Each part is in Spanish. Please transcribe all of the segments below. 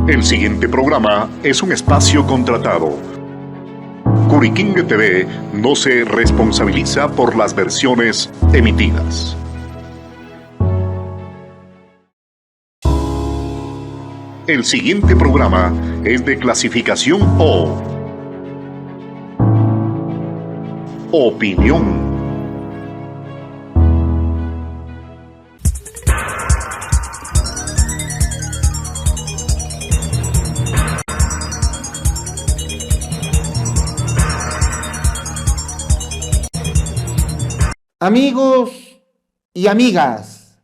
El siguiente programa es un espacio contratado. Curiquingue TV no se responsabiliza por las versiones emitidas. El siguiente programa es de clasificación O. Opinión. Amigos y amigas,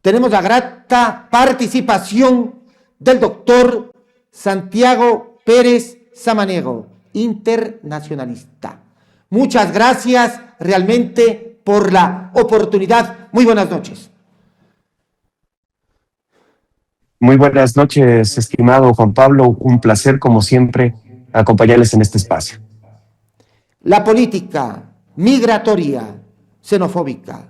tenemos la grata participación del doctor Santiago Pérez Samaniego, internacionalista. Muchas gracias realmente por la oportunidad. Muy buenas noches. Muy buenas noches, estimado Juan Pablo. Un placer, como siempre, acompañarles en este espacio. La política migratoria, xenofóbica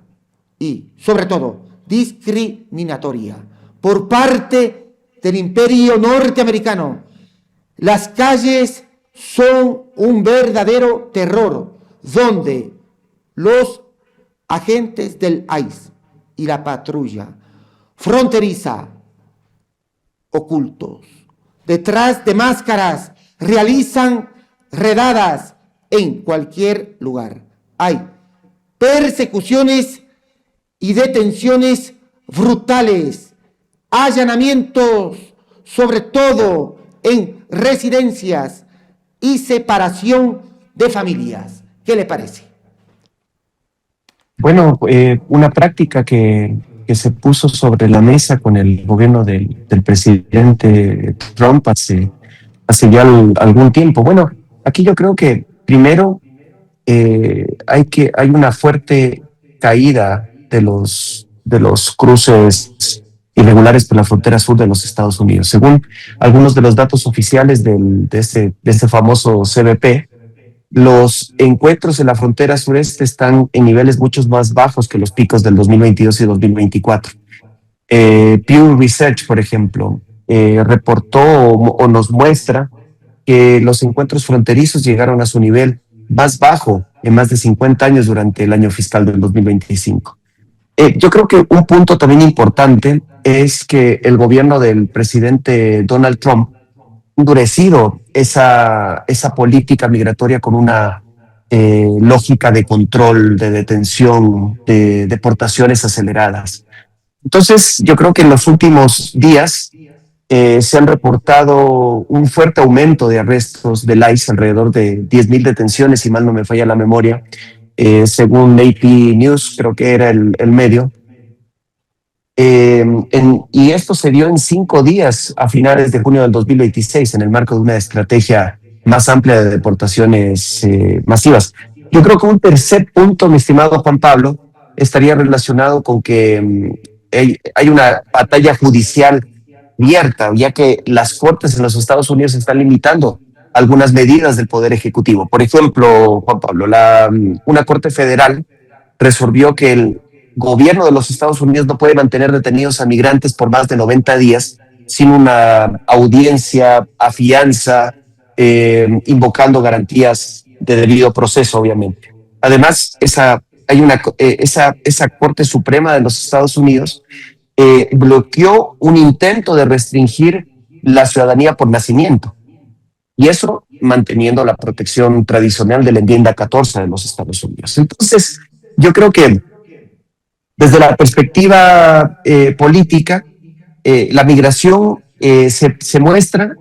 y, sobre todo, discriminatoria por parte del imperio norteamericano. Las calles son un verdadero terror, donde los agentes del ICE y la patrulla fronteriza, ocultos, detrás de máscaras, realizan redadas en cualquier lugar. Hay persecuciones y detenciones brutales, allanamientos, sobre todo en residencias y separación de familias. ¿Qué le parece? Bueno, una práctica que se puso sobre la mesa con el gobierno del presidente Trump hace ya algún tiempo. Bueno, aquí yo creo que primero hay una fuerte caída de los cruces irregulares por la frontera sur de los Estados Unidos. Según algunos de los datos oficiales de este famoso CBP, los encuentros en la frontera sureste están en niveles mucho más bajos que los picos del 2022 y 2024. Pew Research, por ejemplo, reportó o nos muestra que los encuentros fronterizos llegaron a su nivel más bajo en más de 50 años durante el año fiscal del 2025. Yo creo que un punto también importante es que el gobierno del presidente Donald Trump ha endurecido esa política migratoria con una lógica de control, de detención, de deportaciones aceleradas. Entonces, yo creo que en los últimos días se han reportado un fuerte aumento de arrestos del ICE, alrededor de 10,000 detenciones, si mal no me falla la memoria, según AP News, creo que era el medio. Y esto se dio en 5 días a finales de junio del 2026, en el marco de una estrategia más amplia de deportaciones masivas. Yo creo que un tercer punto, mi estimado Juan Pablo, estaría relacionado con que hay una batalla judicial abierta, ya que las cortes en los Estados Unidos están limitando algunas medidas del Poder Ejecutivo. Por ejemplo, Juan Pablo, una corte federal resolvió que el gobierno de los Estados Unidos no puede mantener detenidos a migrantes por más de 90 días sin una audiencia a fianza, invocando garantías de debido proceso, obviamente. Además, esa Corte Suprema de los Estados Unidos bloqueó un intento de restringir la ciudadanía por nacimiento, y eso manteniendo la protección tradicional de la enmienda 14 de los Estados Unidos. Entonces, yo creo que desde la perspectiva política, la migración se muestra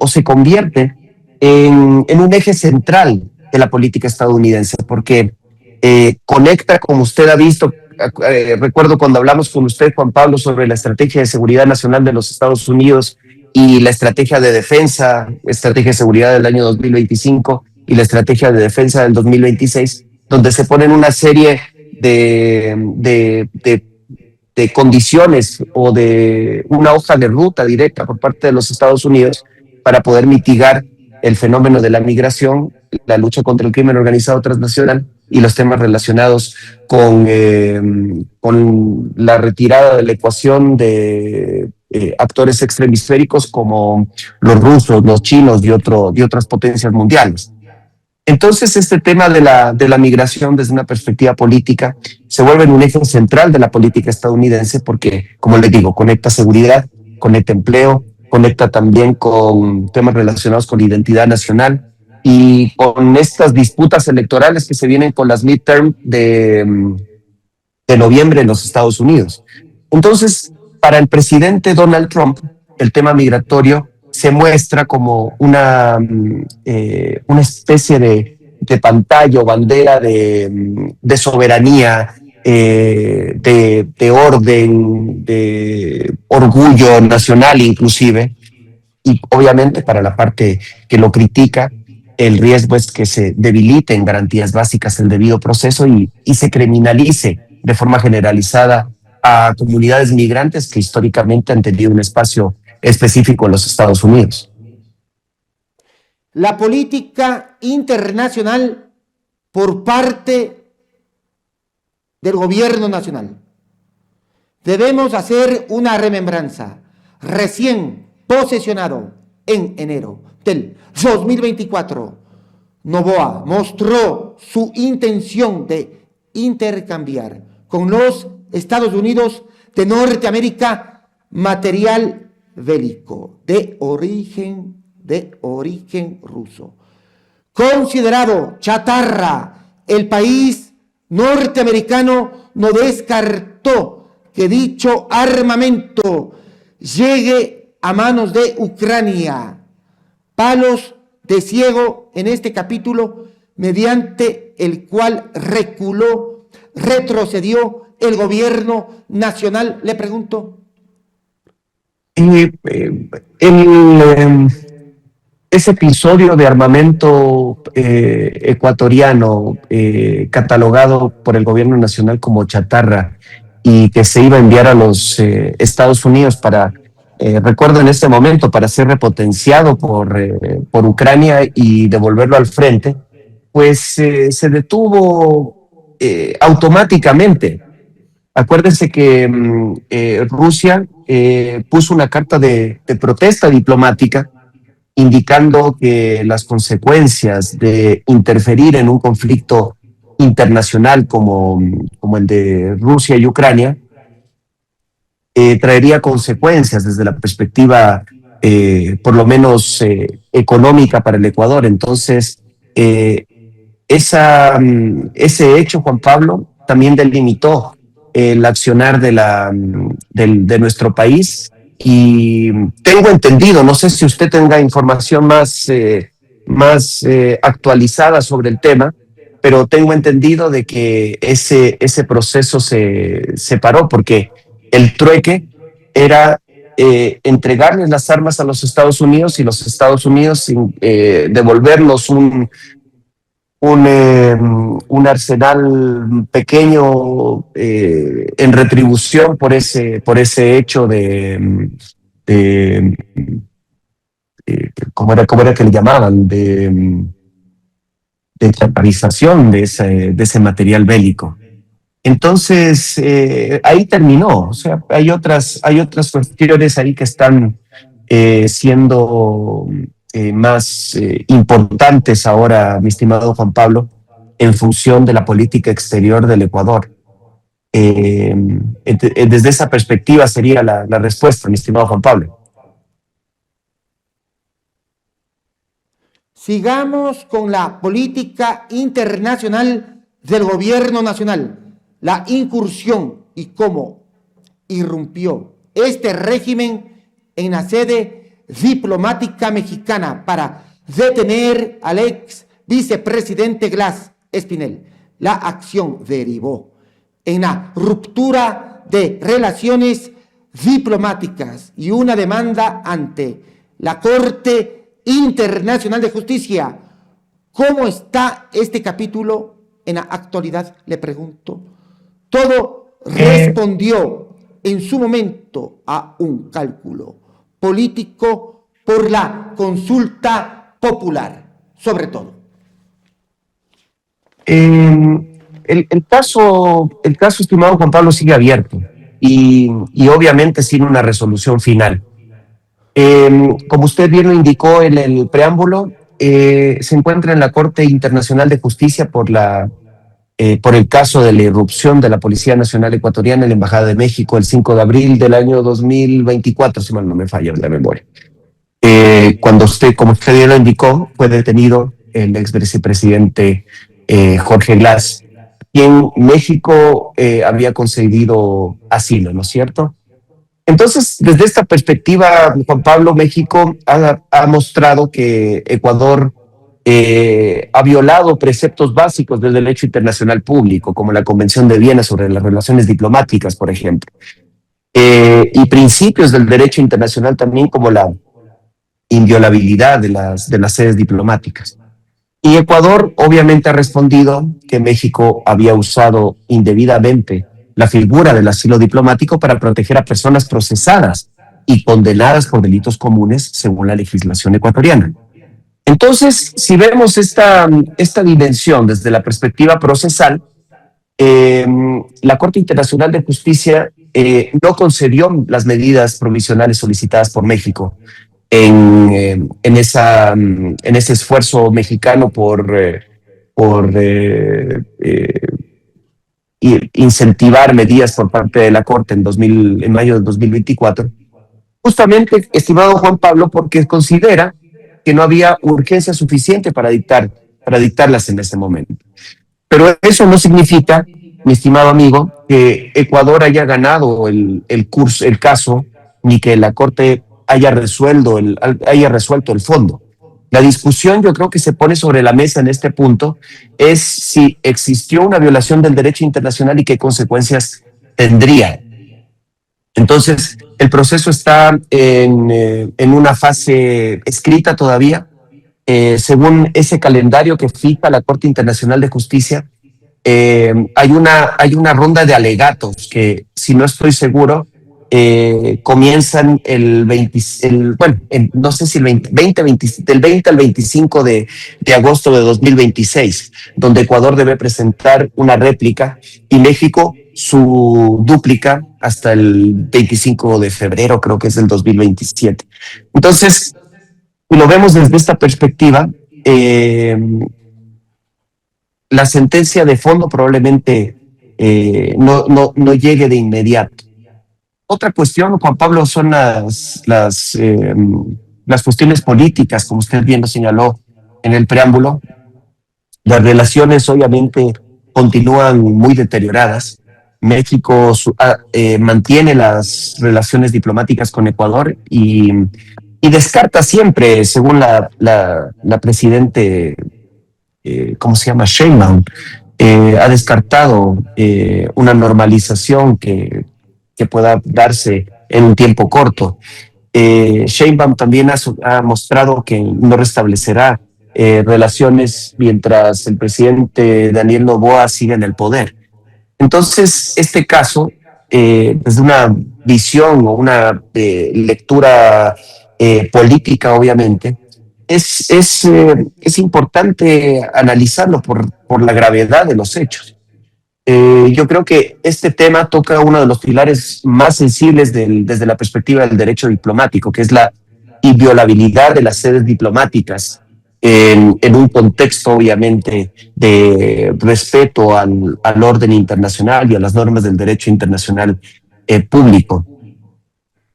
o se convierte en un eje central de la política estadounidense, porque conecta, como usted ha visto. Recuerdo cuando hablamos con usted, Juan Pablo, sobre la estrategia de seguridad nacional de los Estados Unidos y la estrategia de defensa, estrategia de seguridad del año 2025 y la estrategia de defensa del 2026, donde se ponen una serie de condiciones o de una hoja de ruta directa por parte de los Estados Unidos para poder mitigar el fenómeno de la migración, la lucha contra el crimen organizado transnacional y los temas relacionados con la retirada de la ecuación de actores extrahemisféricos como los rusos, los chinos y otras potencias mundiales. Entonces, este tema de la migración desde una perspectiva política se vuelve en un eje central de la política estadounidense porque, como les digo, conecta seguridad, conecta empleo, conecta también con temas relacionados con la identidad nacional y con estas disputas electorales que se vienen con las midterm de noviembre en los Estados Unidos. Entonces, para el presidente Donald Trump, el tema migratorio se muestra como una especie de pantalla o bandera de soberanía, de orden, de orgullo nacional inclusive, y obviamente para la parte que lo critica, el riesgo es que se debiliten garantías básicas el debido proceso y se criminalice de forma generalizada a comunidades migrantes que históricamente han tenido un espacio específico en los Estados Unidos. La política internacional por parte del gobierno nacional. Debemos hacer una remembranza. Recién posesionado en enero del 2024, Noboa mostró su intención de intercambiar con los Estados Unidos de Norteamérica material bélico de origen ruso. Considerado chatarra, el país norteamericano no descartó que dicho armamento llegue a manos de Ucrania. Palos de ciego en este capítulo, mediante el cual retrocedió el gobierno nacional. Le pregunto. Ese episodio de armamento ecuatoriano catalogado por el gobierno nacional como chatarra y que se iba a enviar a los Estados Unidos para, recuerdo en este momento, para ser repotenciado por Ucrania y devolverlo al frente, pues se detuvo automáticamente. Acuérdense que Rusia puso una carta de protesta diplomática indicando que las consecuencias de interferir en un conflicto internacional como el de Rusia y Ucrania traería consecuencias desde la perspectiva por lo menos económica para el Ecuador. Entonces, ese hecho, Juan Pablo, también delimitó el accionar de nuestro país. Y tengo entendido, no sé si usted tenga información más actualizada sobre el tema, pero tengo entendido de que ese proceso se paró porque el trueque era entregarles las armas a los Estados Unidos y los Estados Unidos devolvernos un arsenal pequeño en retribución por ese hecho de ¿cómo era que le llamaban? De chaparización de ese material bélico. Entonces, ahí terminó. O sea, hay otras cuestiones ahí que están siendo más importantes ahora, mi estimado Juan Pablo, en función de la política exterior del Ecuador. Desde esa perspectiva sería la respuesta, mi estimado Juan Pablo. Sigamos con la política internacional del gobierno nacional, la incursión y cómo irrumpió este régimen en la sede diplomática mexicana para detener al ex vicepresidente Glass Espinel. La acción derivó en la ruptura de relaciones diplomáticas y una demanda ante la Corte Internacional de Justicia. ¿Cómo está este capítulo en la actualidad? Le pregunto. Todo respondió en su momento a un cálculo político por la consulta popular, sobre todo. El caso, estimado Juan Pablo, sigue abierto. y obviamente sin una resolución final. Como usted bien lo indicó en el preámbulo, se encuentra en la Corte Internacional de Justicia por el caso de la irrupción de la Policía Nacional Ecuatoriana en la Embajada de México el 5 de abril del año 2024, si mal no me falla la memoria. Cuando usted, como usted bien lo indicó, fue detenido el ex vicepresidente Jorge Glass, quien México había concedido asilo, ¿no es cierto? Entonces, desde esta perspectiva, Juan Pablo, México ha mostrado que Ecuador ha violado preceptos básicos del derecho internacional público, como la Convención de Viena sobre las relaciones diplomáticas, por ejemplo, y principios del derecho internacional también, como la inviolabilidad de las sedes diplomáticas. Y Ecuador obviamente ha respondido que México había usado indebidamente la figura del asilo diplomático para proteger a personas procesadas y condenadas por delitos comunes según la legislación ecuatoriana. Entonces, si vemos esta dimensión desde la perspectiva procesal, la Corte Internacional de Justicia no concedió las medidas provisionales solicitadas por México en ese esfuerzo mexicano por incentivar medidas por parte de la Corte en mayo del 2024, justamente, estimado Juan Pablo, porque considera que no había urgencia suficiente para dictarlas en ese momento. Pero eso no significa, mi estimado amigo, que Ecuador haya ganado el caso, ni que la Corte haya resuelto el fondo. La discusión, yo creo, que se pone sobre la mesa en este punto es si existió una violación del derecho internacional y qué consecuencias tendría. Entonces, el proceso está en una fase escrita todavía. Según ese calendario que fija la Corte Internacional de Justicia, hay una ronda de alegatos que, si no estoy seguro, comienzan no sé si del 20 al 25 de agosto de 2026, donde Ecuador debe presentar una réplica y México su dúplica hasta el 25 de febrero, creo que es el 2027. Entonces, si lo vemos desde esta perspectiva, la sentencia de fondo probablemente no llegue de inmediato. Otra cuestión, Juan Pablo, son las cuestiones políticas, como usted bien lo señaló en el preámbulo. Las relaciones obviamente continúan muy deterioradas. México mantiene las relaciones diplomáticas con Ecuador y descarta siempre, según la presidente, ¿cómo se llama? Sheinbaum, ha descartado una normalización que pueda darse en un tiempo corto. Sheinbaum también ha mostrado que no restablecerá relaciones mientras el presidente Daniel Noboa siga en el poder. Entonces, este caso, desde una visión o una lectura política, obviamente, es importante analizarlo por la gravedad de los hechos. Yo creo que este tema toca uno de los pilares más sensibles desde la perspectiva del derecho diplomático, que es la inviolabilidad de las sedes diplomáticas en un contexto, obviamente, de respeto al orden internacional y a las normas del derecho internacional público.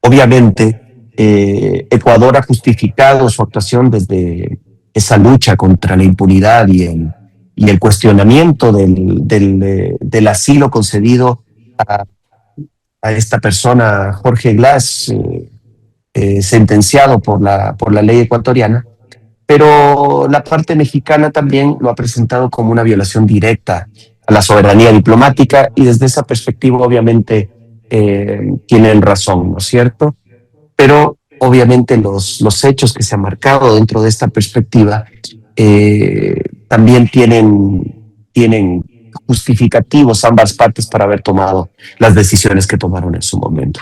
Obviamente, Ecuador ha justificado su actuación desde esa lucha contra la impunidad y el cuestionamiento del asilo concedido a esta persona, Jorge Glass, sentenciado por la ley ecuatoriana, pero la parte mexicana también lo ha presentado como una violación directa a la soberanía diplomática y desde esa perspectiva obviamente tienen razón, ¿no es cierto? Pero obviamente los hechos que se han marcado dentro de esta perspectiva también tienen justificativos ambas partes para haber tomado las decisiones que tomaron en su momento.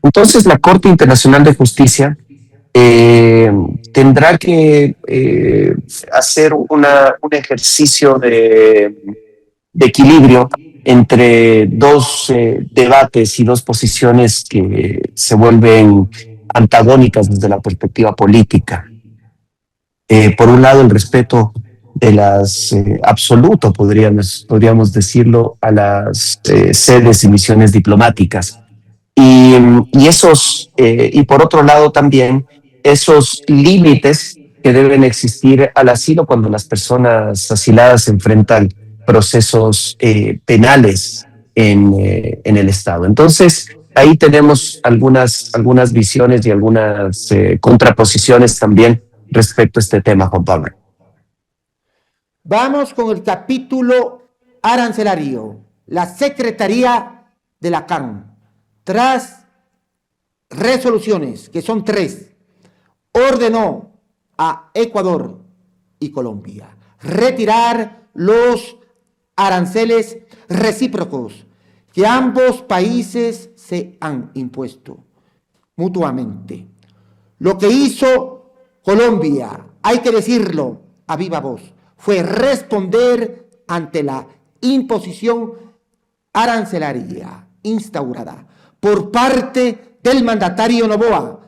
Entonces, la Corte Internacional de Justicia tendrá que hacer un ejercicio de equilibrio entre dos debates y dos posiciones que se vuelven antagónicas desde la perspectiva política. Por un lado, el respeto de las absoluto, podríamos decirlo, a las sedes y misiones diplomáticas. Y por otro lado también esos límites que deben existir al asilo cuando las personas asiladas enfrentan procesos penales en el Estado. Entonces, ahí tenemos algunas visiones y algunas contraposiciones también respecto a este tema, Juan Pablo. Vamos con el capítulo arancelario. La Secretaría de la CAN, tras resoluciones, que son 3, ordenó a Ecuador y Colombia retirar los aranceles recíprocos que ambos países se han impuesto mutuamente. Lo que hizo Colombia, hay que decirlo a viva voz, fue responder ante la imposición arancelaria instaurada por parte del mandatario Noboa.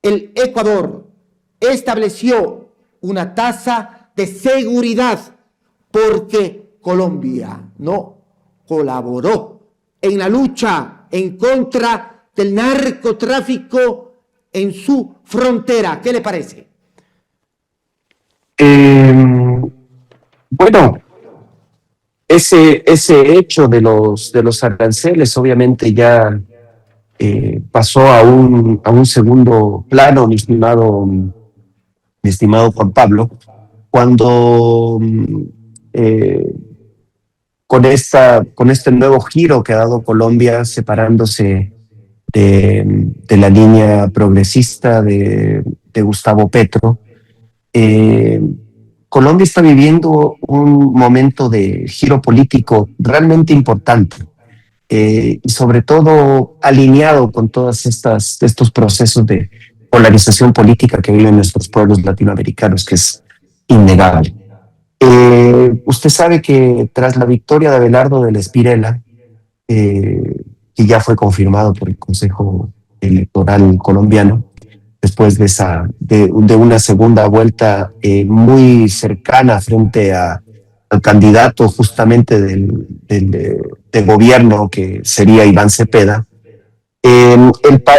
El Ecuador estableció una tasa de seguridad porque Colombia no colaboró en la lucha en contra del narcotráfico en su frontera. ¿Qué le parece? Bueno, ese hecho de los aranceles obviamente ya pasó a un segundo plano, mi estimado Juan Pablo, cuando con este nuevo giro que ha dado Colombia, separándose de la línea progresista de Gustavo Petro, Colombia está viviendo un momento de giro político realmente importante. Y sobre todo alineado con todos estos procesos de polarización política que viven nuestros pueblos latinoamericanos, que es innegable. Usted sabe que tras la victoria de Abelardo del Espirela, que ya fue confirmado por el Consejo Electoral colombiano, después de una segunda vuelta muy cercana frente al candidato justamente del gobierno, que sería Iván Cepeda,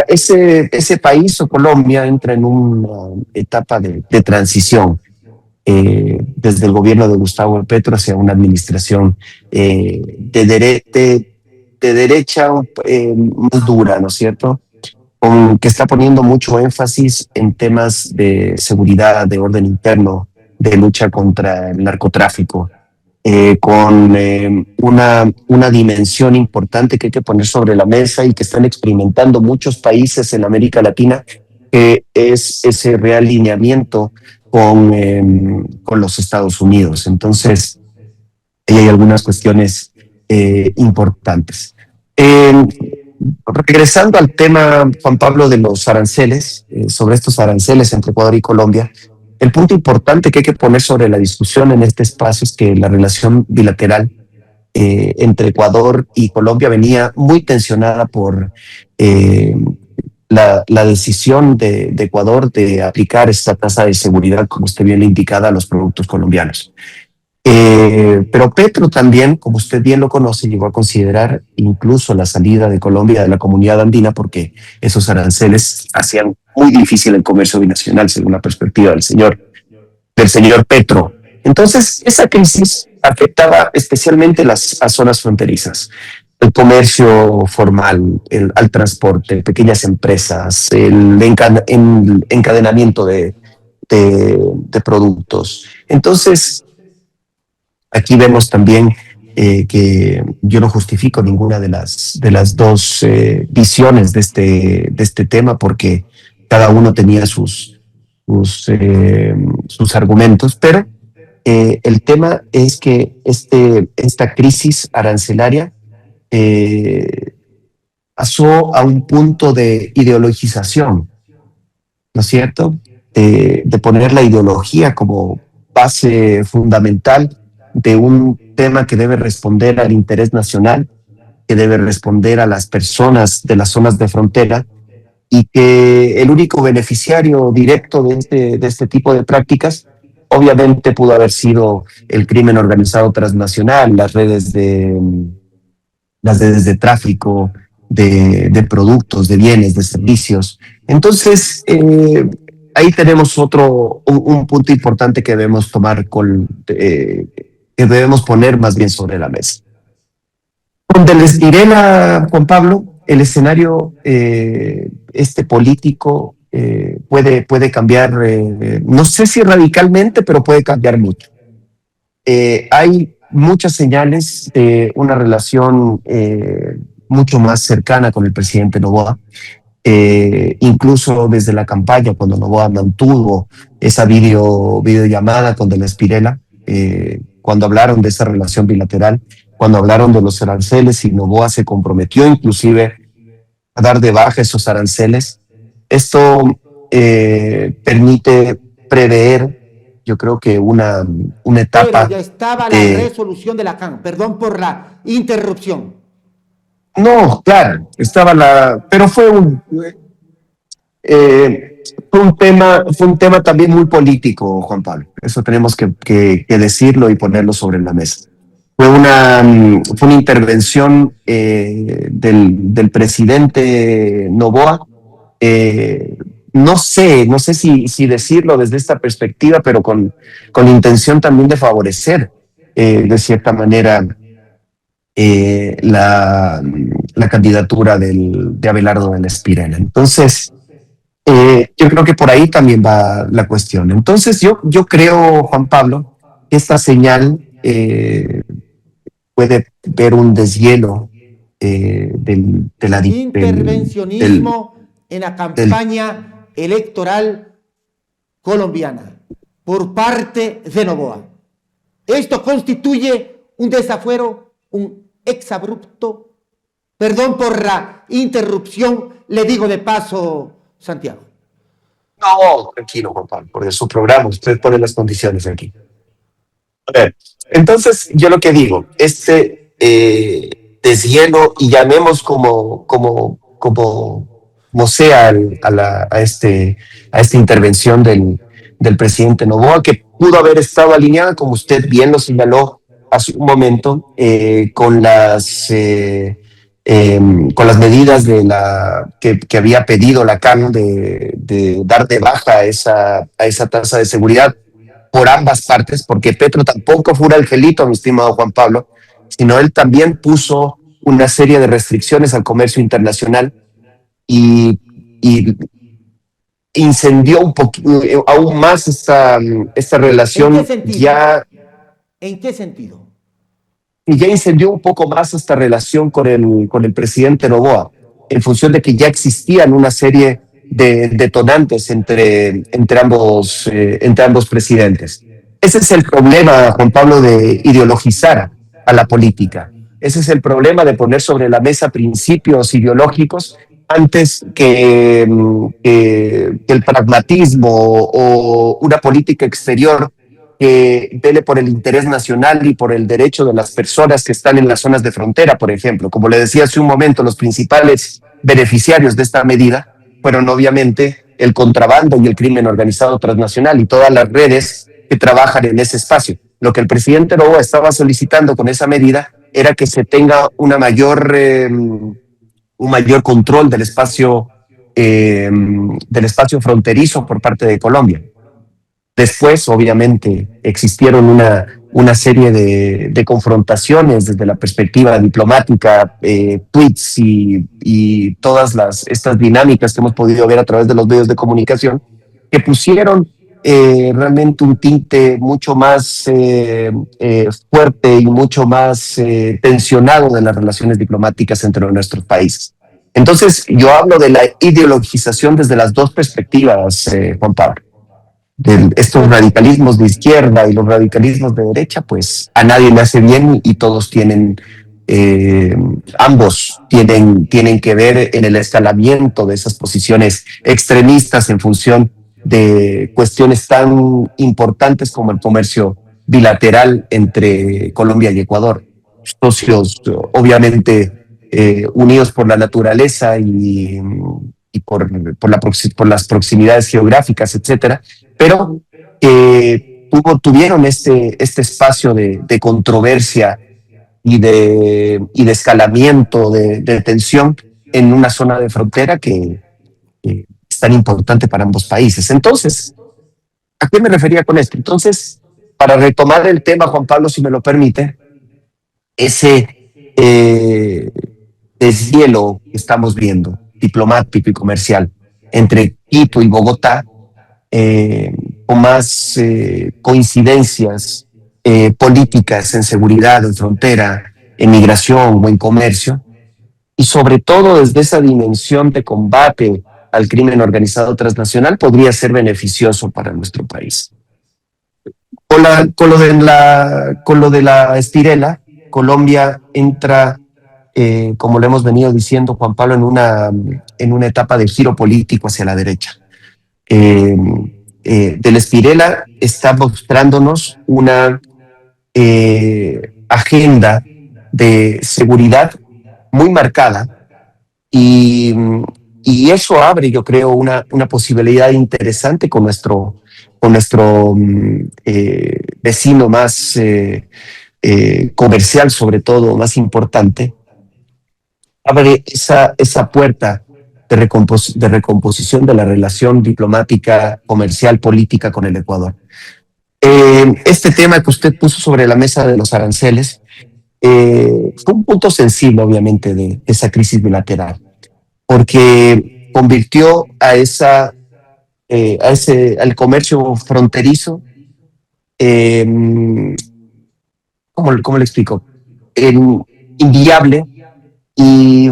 ese país o Colombia entra en una etapa de transición desde el gobierno de Gustavo Petro hacia una administración de derecha más dura, ¿no es cierto? Que está poniendo mucho énfasis en temas de seguridad, de orden interno, de lucha contra el narcotráfico. Con una dimensión importante que hay que poner sobre la mesa y que están experimentando muchos países en América Latina, que es ese realineamiento con los Estados Unidos. Entonces, ahí hay algunas cuestiones importantes. Regresando al tema, Juan Pablo, de los aranceles, sobre estos aranceles entre Ecuador y Colombia, el punto importante que hay que poner sobre la discusión en este espacio es que la relación bilateral entre Ecuador y Colombia venía muy tensionada por la decisión de Ecuador de aplicar esta tasa de seguridad, como usted bien le indicaba, a los productos colombianos. Pero Petro también, como usted bien lo conoce, llegó a considerar incluso la salida de Colombia de la comunidad andina, porque esos aranceles hacían muy difícil el comercio binacional, según la perspectiva del señor Petro. Entonces, esa crisis afectaba especialmente las zonas fronterizas, el comercio formal, al transporte, pequeñas empresas, el encadenamiento de productos. Entonces, aquí vemos también que yo no justifico ninguna de las dos visiones de este tema, porque cada uno tenía sus argumentos, pero el tema es que esta crisis arancelaria pasó a un punto de ideologización, ¿no es cierto? De poner la ideología como base fundamental de un tema que debe responder al interés nacional, que debe responder a las personas de las zonas de frontera, y que el único beneficiario directo de este tipo de prácticas obviamente pudo haber sido el crimen organizado transnacional, las redes de tráfico de productos, de bienes, de servicios. Entonces, ahí tenemos un punto importante que debemos tomar que debemos poner más bien sobre la mesa. Con Del Estirela, Juan Pablo, el escenario político puede cambiar, no sé si radicalmente, pero puede cambiar mucho. Hay muchas señales de una relación mucho más cercana con el presidente Noboa. Incluso desde la campaña, cuando Noboa mantuvo esa videollamada con Del Estirela, cuando hablaron de esa relación bilateral, cuando hablaron de los aranceles, y Noboa se comprometió inclusive a dar de baja esos aranceles. Esto permite prever, yo creo que una etapa. Pero ya estaba la resolución de la CAN. Perdón por la interrupción. No, claro, pero fue un tema también muy político, Juan Pablo. Eso tenemos que decirlo y ponerlo sobre la mesa. Fue una intervención del presidente Noboa. No sé si decirlo desde esta perspectiva, pero con intención también de favorecer de cierta manera la candidatura de Abelardo Del Estirela. Entonces, yo creo que por ahí también va la cuestión. Entonces, yo creo, Juan Pablo, que esta señal puede ver un deshielo de la intervencionismo en la campaña electoral colombiana por parte de Noboa. Esto constituye un desafuero, un exabrupto. Perdón por la interrupción, le digo de paso, Santiago. No, tranquilo, Juan Pablo, porque es su programa, usted pone las condiciones aquí. A ver, entonces yo lo que digo, deshielo, y llamemos como sea a esta intervención del presidente Noboa, que pudo haber estado alineada, como usted bien lo señaló hace un momento, con las medidas que había pedido la CAN de dar de baja a esa tasa de seguridad por ambas partes, porque Petro tampoco fue un angelito, mi estimado Juan Pablo, sino él también puso una serie de restricciones al comercio internacional y incendió aún más esta relación. ¿En qué sentido? ¿En qué sentido? Y ya incendió un poco más esta relación con el presidente Noboa, en función de que ya existían una serie de detonantes entre ambos presidentes. Ese es el problema, Juan Pablo, de ideologizar a la política. Ese es el problema de poner sobre la mesa principios ideológicos antes que el pragmatismo o una política exterior que vele por el interés nacional y por el derecho de las personas que están en las zonas de frontera, por ejemplo. Como le decía hace un momento, los principales beneficiarios de esta medida fueron obviamente el contrabando y el crimen organizado transnacional y todas las redes que trabajan en ese espacio. Lo que el presidente Noboa estaba solicitando con esa medida era que se tenga un mayor control del espacio fronterizo por parte de Colombia. Después, obviamente, existieron una serie de confrontaciones desde la perspectiva diplomática, tweets y todas estas dinámicas que hemos podido ver a través de los medios de comunicación, que pusieron realmente un tinte mucho más fuerte y mucho más tensionado de las relaciones diplomáticas entre nuestros países. Entonces, yo hablo de la ideologización desde las dos perspectivas, Juan Pablo. De estos radicalismos de izquierda y los radicalismos de derecha, pues a nadie le hace bien y todos ambos tienen que ver en el escalamiento de esas posiciones extremistas en función de cuestiones tan importantes como el comercio bilateral entre Colombia y Ecuador, socios obviamente unidos por la naturaleza y por las proximidades geográficas, etcétera, pero tuvieron este espacio de controversia y de escalamiento, de tensión en una zona de frontera que es tan importante para ambos países. Entonces, ¿a qué me refería con esto? Entonces, para retomar el tema, Juan Pablo, si me lo permite, ese deshielo que estamos viendo, diplomático y comercial, entre Quito y Bogotá, con más coincidencias políticas en seguridad, en frontera, en migración o en comercio, y sobre todo desde esa dimensión de combate al crimen organizado transnacional, podría ser beneficioso para nuestro país. Con lo de la estirela, Colombia entra, como lo hemos venido diciendo, Juan Pablo, en una etapa de giro político hacia la derecha. De la estirela está mostrándonos una agenda de seguridad muy marcada y eso abre, yo creo, una posibilidad interesante con nuestro vecino más comercial, sobre todo, más importante. Abre esa puerta de recomposición de la relación diplomática, comercial, política con el Ecuador. Este tema que usted puso sobre la mesa de los aranceles fue un punto sensible, obviamente, de esa crisis bilateral, porque convirtió al comercio fronterizo, ¿cómo le explico? Inviable, y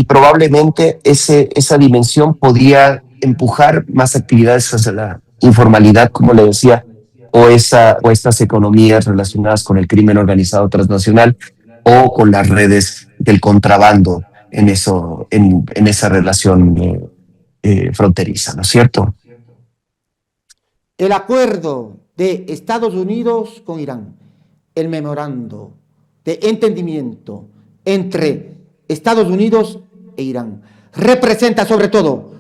probablemente esa dimensión podría empujar más actividades hacia la informalidad, como le decía, o estas economías relacionadas con el crimen organizado transnacional o con las redes del contrabando en esa relación fronteriza, ¿no es cierto? El acuerdo de Estados Unidos con Irán, el memorando de entendimiento entre Estados Unidos e Irán, representa sobre todo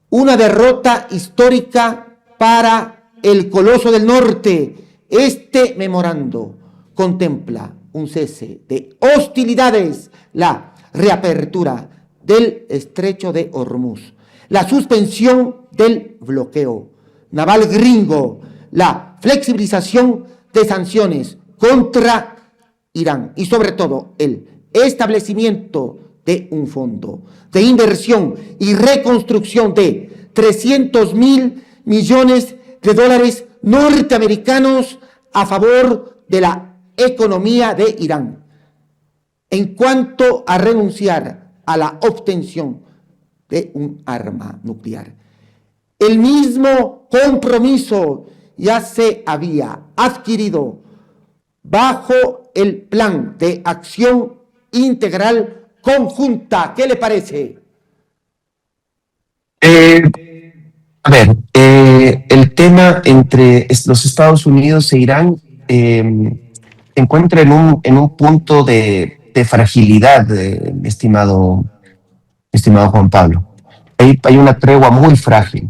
una derrota histórica para el Coloso del Norte. Este memorando contempla un cese de hostilidades, la reapertura del estrecho de Hormuz, la suspensión del bloqueo naval gringo, la flexibilización de sanciones contra Irán y sobre todo el establecimiento de un fondo de inversión y reconstrucción de 300.000 millones de dólares norteamericanos a favor de la economía de Irán. En cuanto a renunciar a la obtención de un arma nuclear, el mismo compromiso ya se había adquirido bajo el Plan de Acción Integral Conjunta. ¿Qué le parece? El tema entre los Estados Unidos e Irán se encuentra en un punto de fragilidad, mi estimado Juan Pablo. Hay una tregua muy frágil.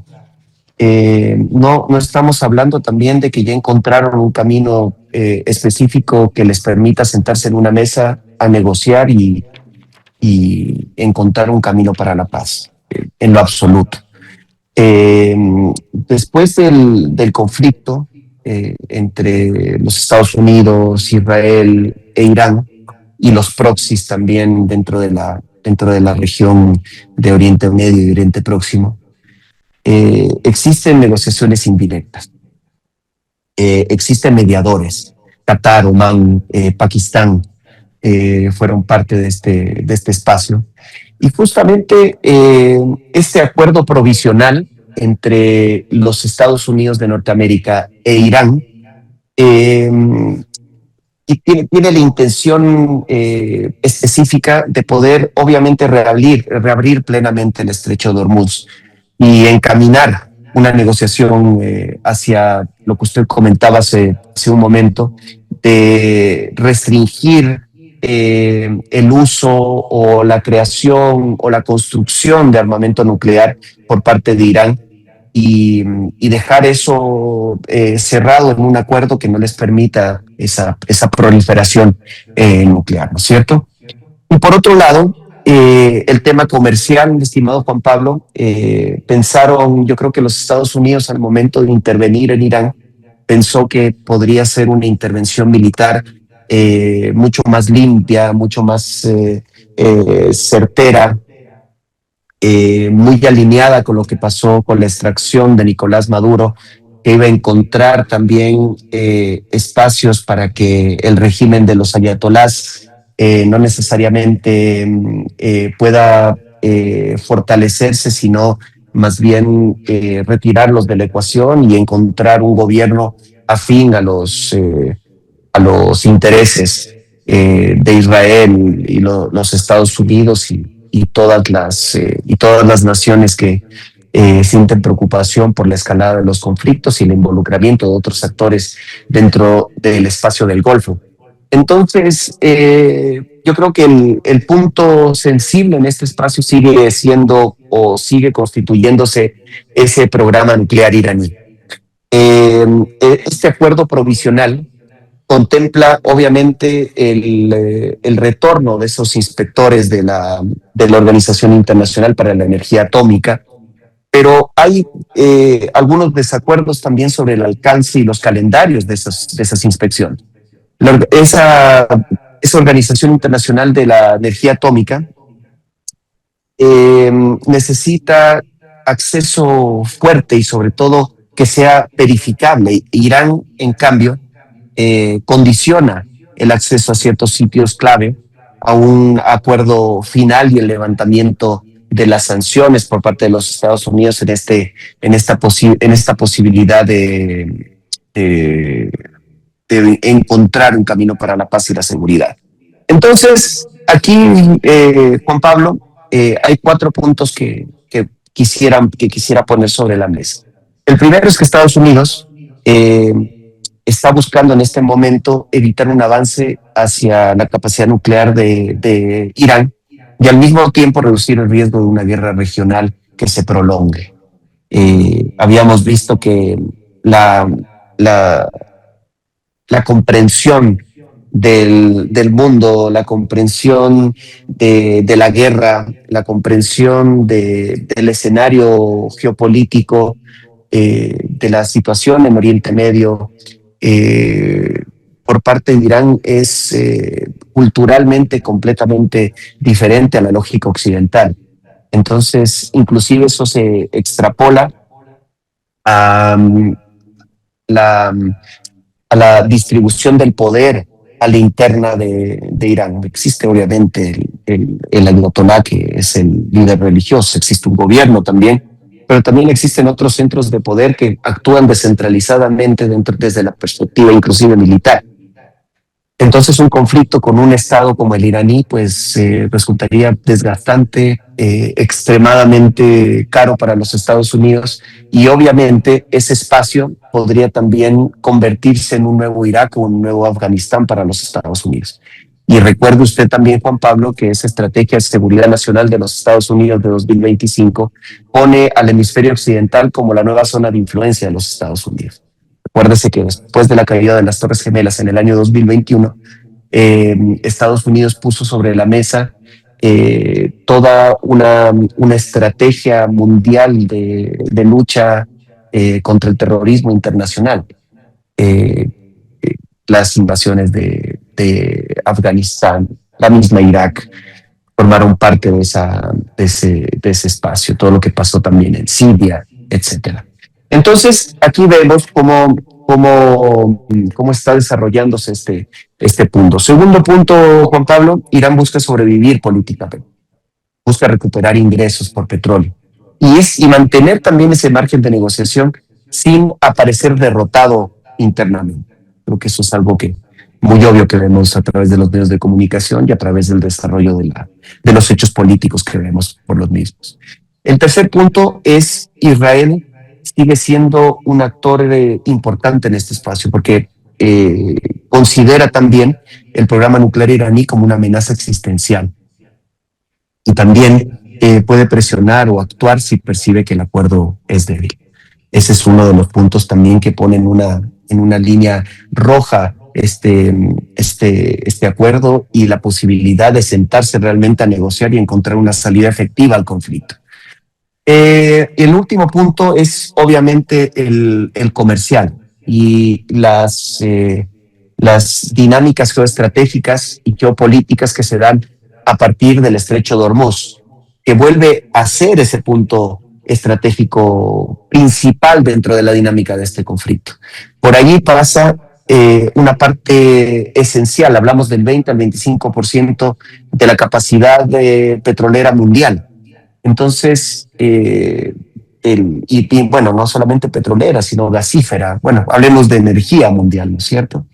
No estamos hablando también de que ya encontraron un camino específico que les permita sentarse en una mesa a negociar y encontrar un camino para la paz, en lo absoluto. Después del conflicto entre los Estados Unidos, Israel e Irán, y los proxies también dentro de la región de Oriente Medio y Oriente Próximo, existen negociaciones indirectas, existen mediadores. Qatar, Omán, Pakistán fueron parte de este espacio. Y justamente este acuerdo provisional entre los Estados Unidos de Norteamérica e Irán y tiene la intención específica de poder, obviamente, reabrir plenamente el estrecho de Hormuz y encaminar una negociación hacia lo que usted comentaba hace un momento, de restringir el uso o la creación o la construcción de armamento nuclear por parte de Irán y dejar eso cerrado en un acuerdo que no les permita esa proliferación nuclear, ¿no es cierto? Y por otro lado, el tema comercial, estimado Juan Pablo, pensaron, yo creo que los Estados Unidos al momento de intervenir en Irán, pensó que podría ser una intervención militar mucho más limpia, mucho más certera, muy alineada con lo que pasó con la extracción de Nicolás Maduro, que iba a encontrar también espacios para que el régimen de los ayatolás no necesariamente pueda fortalecerse, sino más bien retirarlos de la ecuación y encontrar un gobierno afín a los intereses de Israel y los Estados Unidos y todas las naciones que sienten preocupación por la escalada de los conflictos y el involucramiento de otros actores dentro del espacio del Golfo. Entonces, yo creo que el punto sensible en este espacio sigue siendo o sigue constituyéndose ese programa nuclear iraní. Este acuerdo provisional contempla obviamente el retorno de esos inspectores de la Organización Internacional para la Energía Atómica, pero hay algunos desacuerdos también sobre el alcance y los calendarios de esas inspecciones. Esa Organización Internacional de la Energía Atómica necesita acceso fuerte y sobre todo que sea verificable. Irán, en cambio, condiciona el acceso a ciertos sitios clave a un acuerdo final y el levantamiento de las sanciones por parte de los Estados Unidos en esta posibilidad de encontrar un camino para la paz y la seguridad. Entonces, aquí, Juan Pablo, hay 4 puntos que quisiera poner sobre la mesa. El primero es que Estados Unidos está buscando en este momento evitar un avance hacia la capacidad nuclear de Irán y al mismo tiempo reducir el riesgo de una guerra regional que se prolongue. Habíamos visto que la comprensión del mundo, la comprensión de la guerra, la comprensión del escenario geopolítico, de la situación en Oriente Medio, por parte de Irán es culturalmente completamente diferente a la lógica occidental. Entonces, inclusive eso se extrapola a la distribución del poder a la interna de Irán. Existe obviamente el ayatolá, que es el líder religioso, existe un gobierno también, pero también existen otros centros de poder que actúan descentralizadamente desde la perspectiva inclusive militar. Entonces, un conflicto con un estado como el iraní pues resultaría desgastante, extremadamente caro para los Estados Unidos, y obviamente ese espacio podría también convertirse en un nuevo Irak o un nuevo Afganistán para los Estados Unidos. Y recuerde usted también, Juan Pablo, que esa estrategia de seguridad nacional de los Estados Unidos de 2025 pone al hemisferio occidental como la nueva zona de influencia de los Estados Unidos. Acuérdese que después de la caída de las Torres Gemelas en el año 2021, Estados Unidos puso sobre la mesa toda una estrategia mundial de lucha contra el terrorismo internacional. Las invasiones de Afganistán, la misma Irak, formaron parte de ese espacio, todo lo que pasó también en Siria, etcétera. Entonces, aquí vemos cómo está desarrollándose este punto. Segundo punto, Juan Pablo, Irán busca sobrevivir políticamente, busca recuperar ingresos por petróleo y mantener también ese margen de negociación sin aparecer derrotado internamente. Creo que eso es algo que muy obvio que vemos a través de los medios de comunicación y a través del desarrollo de los hechos políticos que vemos por los mismos. El tercer punto es Israel sigue siendo un actor importante en este espacio porque considera también el programa nuclear iraní como una amenaza existencial y también puede presionar o actuar si percibe que el acuerdo es débil. Ese es uno de los puntos también que pone en una línea roja este acuerdo y la posibilidad de sentarse realmente a negociar y encontrar una salida efectiva al conflicto. El último punto es obviamente el comercial y las dinámicas geoestratégicas y geopolíticas que se dan a partir del Estrecho de Hormuz, que vuelve a ser ese punto estratégico principal dentro de la dinámica de este conflicto. Por allí pasa una parte esencial, hablamos del 20 al 25% de la capacidad petrolera mundial. Entonces, bueno, no solamente petrolera, sino gasífera. Bueno, hablemos de energía mundial, ¿no es cierto?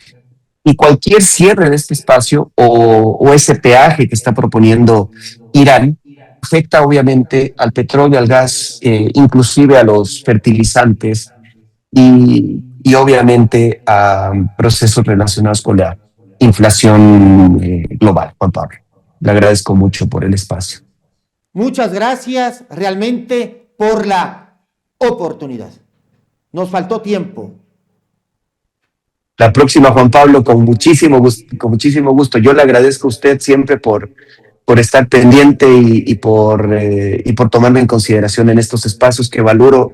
Y cualquier cierre de este espacio o ese peaje que está proponiendo Irán afecta obviamente al petróleo, al gas, inclusive a los fertilizantes y obviamente a procesos relacionados con la inflación global. Juan Pablo, le agradezco mucho por el espacio. Muchas gracias realmente por la oportunidad. Nos faltó tiempo. La próxima, Juan Pablo, con muchísimo gusto. Yo le agradezco a usted siempre por estar pendiente y por tomarme en consideración en estos espacios que valoro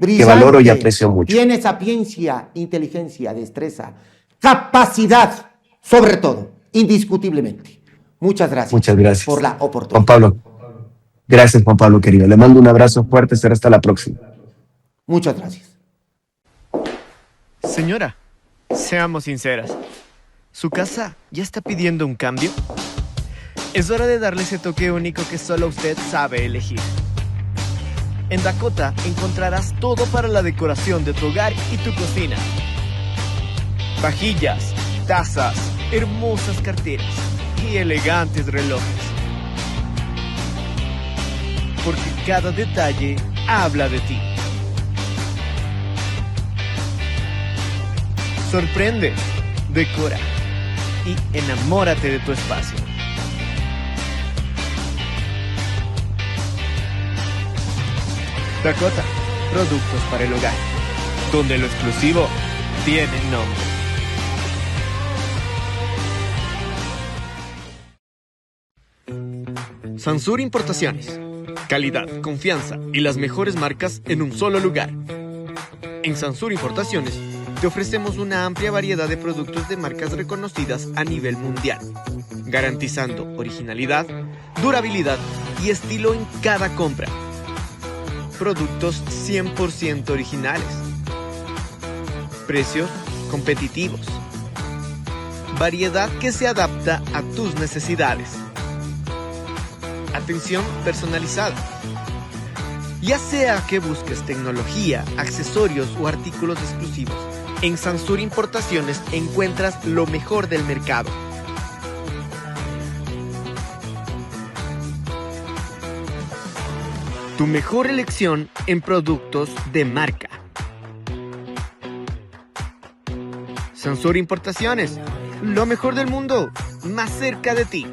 y aprecio mucho. Tiene sapiencia, inteligencia, destreza, capacidad, sobre todo, indiscutiblemente. Muchas gracias por la oportunidad. Juan Pablo, gracias, Juan Pablo, querido. Le mando un abrazo fuerte. Será hasta la próxima. Muchas gracias. Señora, seamos sinceras. ¿Su casa ya está pidiendo un cambio? Es hora de darle ese toque único que solo usted sabe elegir. En Dakota encontrarás todo para la decoración de tu hogar y tu cocina. Vajillas, tazas, hermosas carteras y elegantes relojes. Porque cada detalle habla de ti. Sorprende, decora y enamórate de tu espacio. Dakota, productos para el hogar, donde lo exclusivo tiene nombre. Sansur Importaciones. Calidad, confianza y las mejores marcas en un solo lugar. En Sansur Importaciones te ofrecemos una amplia variedad de productos de marcas reconocidas a nivel mundial, garantizando originalidad, durabilidad y estilo en cada compra. Productos 100% originales. Precios competitivos. Variedad que se adapta a tus necesidades. Atención personalizada. Ya sea que busques tecnología, accesorios o artículos exclusivos, en Sansur Importaciones encuentras lo mejor del mercado. Tu mejor elección en productos de marca. Sansur Importaciones, lo mejor del mundo, más cerca de ti.